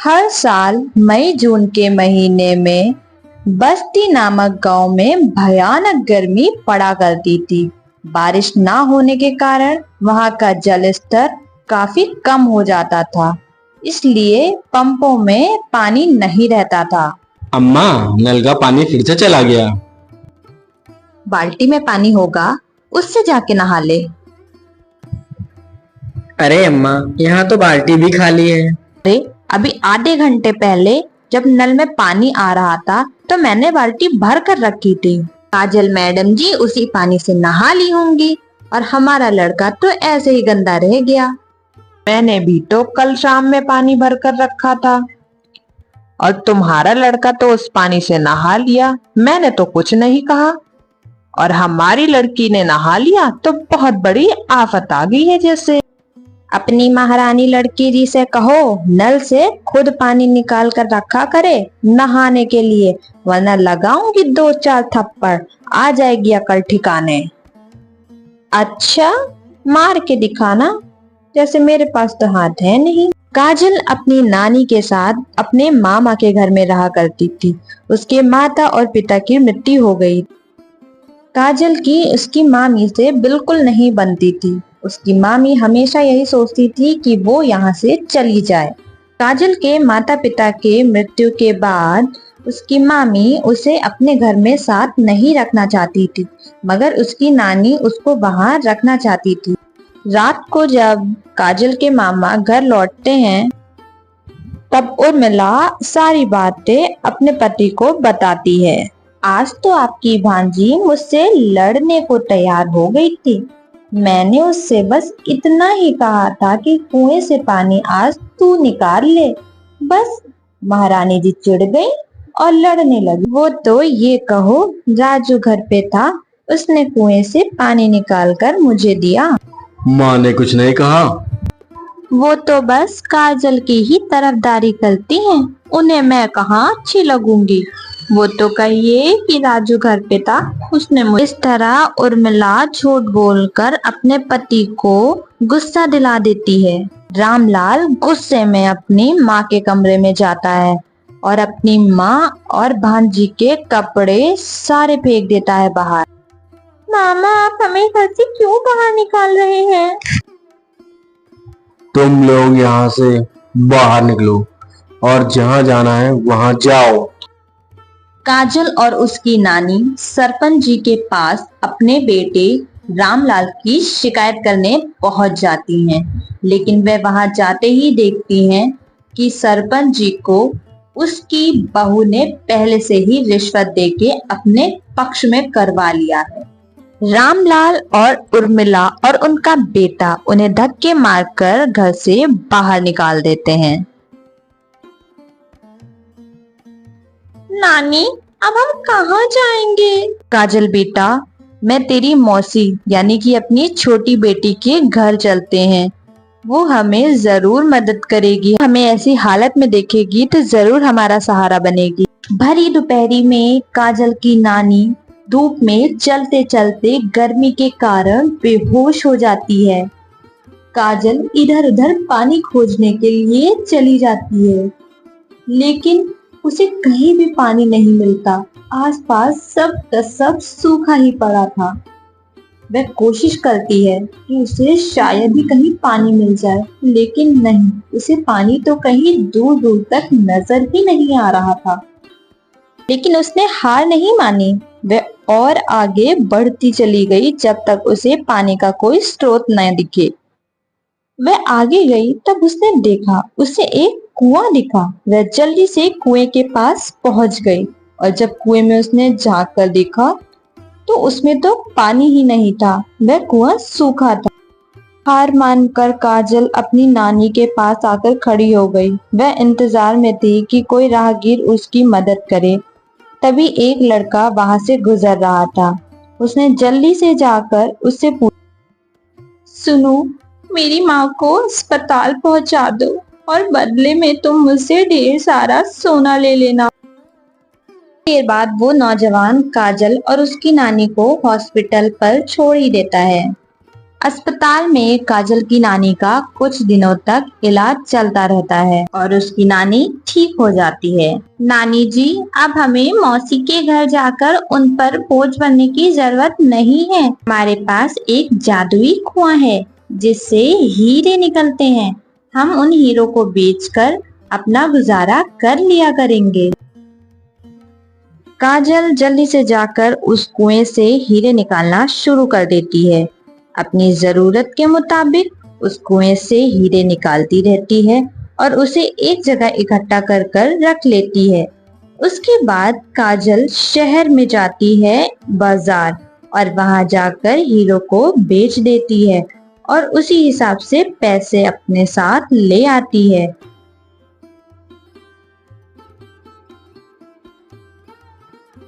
हर साल मई जून के महीने में बस्ती नामक गांव में भयानक गर्मी पड़ा करती थी। बारिश ना होने के कारण वहां का जल स्तर काफी कम हो जाता था, इसलिए पंपों में पानी नहीं रहता था। अम्मा, नल का पानी फिर से चला गया। बाल्टी में पानी होगा, उससे जाके नहा ले। अरे अम्मा, यहाँ तो बाल्टी भी खाली है। अरे अभी आधे घंटे पहले जब नल में पानी आ रहा था तो मैंने बाल्टी भर कर रखी थी। काजल मैडम जी उसी पानी से नहा ली होंगी और हमारा लड़का तो ऐसे ही गंदा रह गया। मैंने भी तो कल शाम में पानी भर कर रखा था और तुम्हारा लड़का तो उस पानी से नहा लिया। मैंने तो कुछ नहीं कहा और हमारी लड़की ने नहा लिया तो बहुत बड़ी आफत आ गई है। जैसे अपनी महारानी लड़की जी से कहो नल से खुद पानी निकाल कर रखा करे नहाने के लिए, वरना लगाऊंगी 2-4 थप्पड़, आ जाएगी अकल ठिकाने। अच्छा, मार के दिखाना, जैसे मेरे पास तो हाथ है नहीं। काजल अपनी नानी के साथ अपने मामा के घर में रहा करती थी। उसके माता और पिता की मृत्यु हो गई। काजल की उसकी मामी से बिल्कुल नहीं बनती थी। उसकी मामी हमेशा यही सोचती थी कि वो यहाँ से चली जाए। काजल के माता पिता के मृत्यु के बाद उसकी मामी उसे अपने घर में साथ नहीं रखना चाहती थी, मगर उसकी नानी उसको वहाँ रखना चाहती थी। रात को जब काजल के मामा घर लौटते हैं तब उर्मिला सारी बातें अपने पति को बताती है। आज तो आपकी भांजी मुझसे लड़ने को तैयार हो गई थी। मैंने उससे बस इतना ही कहा था कि कुएं से पानी आज तू निकाल ले, बस महारानी जी चिढ़ गई और लड़ने लगी। वो तो ये कहो राजू घर पे था, उसने कुएं से पानी निकाल कर मुझे दिया। माँ ने कुछ नहीं कहा। वो तो बस काजल की ही तरफदारी करती हैं, उन्हें मैं कहाँ अच्छी लगूंगी। वो तो कहिए कि राजू घर पे था, उसने मुझे इस तरह उर्मिला झूठ बोलकर अपने पति को गुस्सा दिला देती है। रामलाल गुस्से में अपनी माँ के कमरे में जाता है और अपनी माँ और भांजी के कपड़े सारे फेंक देता है बाहर। मामा, आप हमें घर से क्यों बाहर निकाल रहे हैं? तुम लोग यहाँ से बाहर निकलो और जहाँ जाना है वहाँ जाओ। काजल और उसकी नानी सरपंच जी के पास अपने बेटे रामलाल की शिकायत करने पहुंच जाती हैं, लेकिन वे वहां जाते ही देखती हैं कि सरपंच जी को उसकी बहू ने पहले से ही रिश्वत देके अपने पक्ष में करवा लिया है। रामलाल और उर्मिला और उनका बेटा उन्हें धक्के मारकर घर से बाहर निकाल देते हैं। नानी, अब हम कहाँ जाएंगे? काजल बेटा, मैं तेरी मौसी यानी कि अपनी छोटी बेटी के घर चलते हैं। वो हमें जरूर मदद करेगी, हमें ऐसी हालत में देखेगी तो जरूर हमारा सहारा बनेगी। भरी दोपहरी में काजल की नानी धूप में चलते चलते गर्मी के कारण बेहोश हो जाती है। काजल इधर उधर पानी खोजने के लिए चली जाती है, लेकिन उसे कहीं भी पानी नहीं मिलता। आसपास सब का सब सूखा ही पड़ा था। वह कोशिश करती है कि उसे शायद ही कहीं पानी मिल जाए, लेकिन नहीं, उसे पानी तो कहीं दूर दूर तक नजर ही नहीं आ रहा था। लेकिन उसने हार नहीं मानी। वह और आगे बढ़ती चली गई जब तक उसे पानी का कोई स्रोत न दिखे। वह आगे गई तब उसने देखा उसे एक कुआं दिखा। वह जल्दी से कुएं के पास पहुंच गई और जब कुएं में उसने झांक कर देखा तो उसमें तो पानी ही नहीं था, वह कुआं सूखा था। हार मानकर काजल अपनी नानी के पास आकर खड़ी हो गई। वह इंतजार में थी कि कोई राहगीर उसकी मदद करे। तभी एक लड़का वहां से गुजर रहा था। उसने जल्दी से जाकर उससे पूछा, सुनो, मेरी माँ को अस्पताल पहुंचा दो और बदले में तुम मुझसे ढेर सारा सोना ले लेना। देर बाद वो नौजवान काजल और उसकी नानी को हॉस्पिटल पर छोड़ ही देता है। अस्पताल में काजल की नानी का कुछ दिनों तक इलाज चलता रहता है और उसकी नानी ठीक हो जाती है। नानी जी, अब हमें मौसी के घर जाकर उन पर बोझ बनने की जरूरत नहीं है। हमारे पास एक जादुई कुआं है जिससे हीरे निकलते हैं। हम उन हीरो को बेचकर अपना गुजारा कर लिया करेंगे। काजल जल्दी से जाकर उस कुएं से हीरे निकालना शुरू कर देती है। अपनी जरूरत के मुताबिक उस कुएं से हीरे निकालती रहती है और उसे एक जगह इकट्ठा कर कर रख लेती है। उसके बाद काजल शहर में जाती है बाजार और वहां जाकर हीरो को बेच देती है और उसी हिसाब से पैसे अपने साथ ले आती है।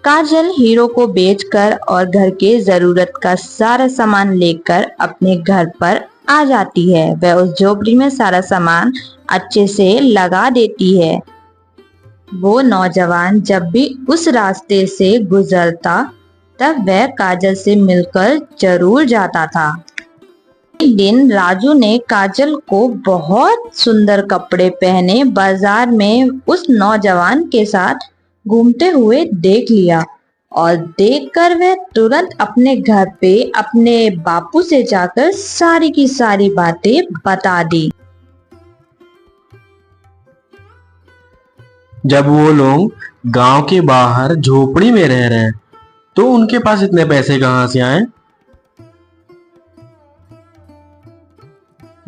काजल हीरो को बेचकर और घर के जरूरत का सारा सामान लेकर अपने घर पर आ जाती है। वह उस झोपड़ी में सारा सामान अच्छे से लगा देती है। वो नौजवान जब भी उस रास्ते से गुजरता तब वह काजल से मिलकर जरूर जाता था। एक दिन राजू ने काजल को बहुत सुंदर कपड़े पहने बाजार में उस नौजवान के साथ घूमते हुए देख लिया और देखकर वह तुरंत अपने घर पे अपने बापू से जाकर सारी की सारी बातें बता दी। जब वो लोग गांव के बाहर झोपड़ी में रह रहे हैं तो उनके पास इतने पैसे कहाँ से आए?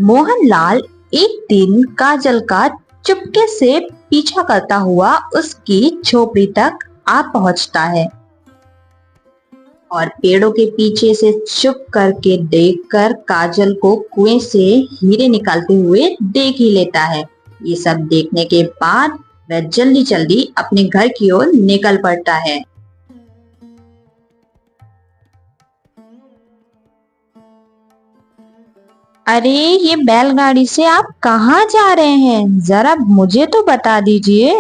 मोहनलाल एक दिन काजल का चुपके से पीछा करता हुआ उसकी झोपड़ी तक आ पहुंचता है और पेड़ों के पीछे से चुप करके देखकर काजल को कुएं से हीरे निकालते हुए देख ही लेता है। ये सब देखने के बाद वह जल्दी जल्दी अपने घर की ओर निकल पड़ता है। अरे, ये बैलगाड़ी से आप कहाँ जा रहे हैं? जरा मुझे तो बता दीजिए।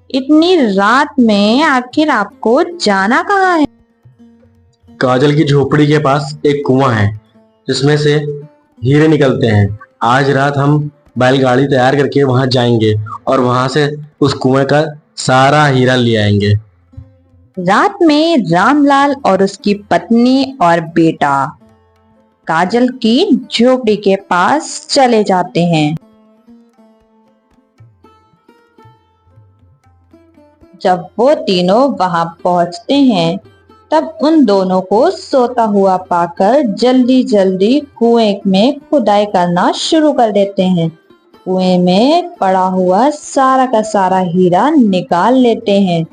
इतनी रात में आखिर आपको जाना कहाँ है? काजल की झोपड़ी के पास एक कुआं है जिसमें से हीरे निकलते हैं। आज रात हम बैलगाड़ी तैयार करके वहां जाएंगे और वहां से उस कुएं का सारा हीरा ले आएंगे। रात में रामलाल और उसकी पत्नी और बेटा काजल की झोपड़ी के पास चले जाते हैं। जब वो तीनों वहां पहुंचते हैं तब उन दोनों को सोता हुआ पाकर जल्दी जल्दी कुएं में खुदाई करना शुरू कर देते हैं। कुएं में पड़ा हुआ सारा का सारा हीरा निकाल लेते हैं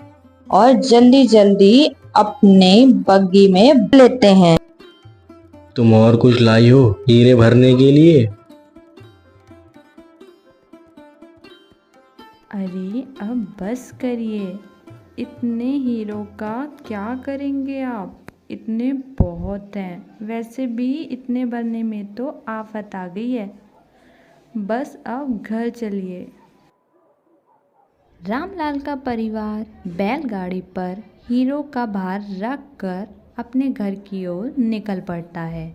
और जल्दी जल्दी अपने बग्गी में लेते हैं। तुम और कुछ लाई हो हीरे भरने के लिए? अरे अब बस करिए, इतने हीरो का क्या करेंगे आप? इतने बहुत हैं। वैसे भी इतने भरने में तो आफत आ गई है। बस अब घर चलिए। रामलाल का परिवार बैलगाड़ी पर हीरो का भार रख कर अपने घर की ओर निकल पड़ता है।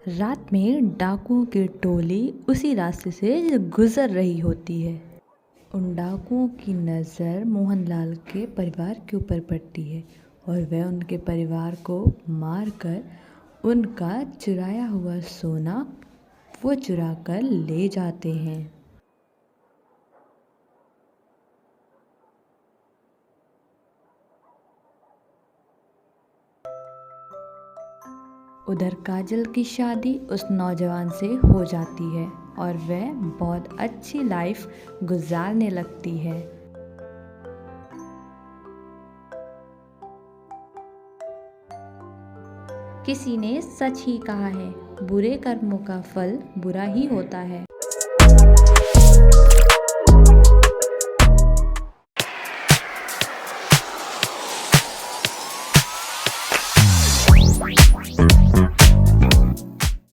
रात में डाकुओं की टोली उसी रास्ते से गुजर रही होती है। उन डाकुओं की नज़र मोहनलाल के परिवार के ऊपर पड़ती है और वह उनके परिवार को मारकर उनका चुराया हुआ सोना वो चुरा कर ले जाते हैं। उधर काजल की शादी उस नौजवान से हो जाती है। और वह बहुत अच्छी लाइफ गुजारने लगती है। किसी ने सच ही कहा है, बुरे कर्मों का फल बुरा ही होता है।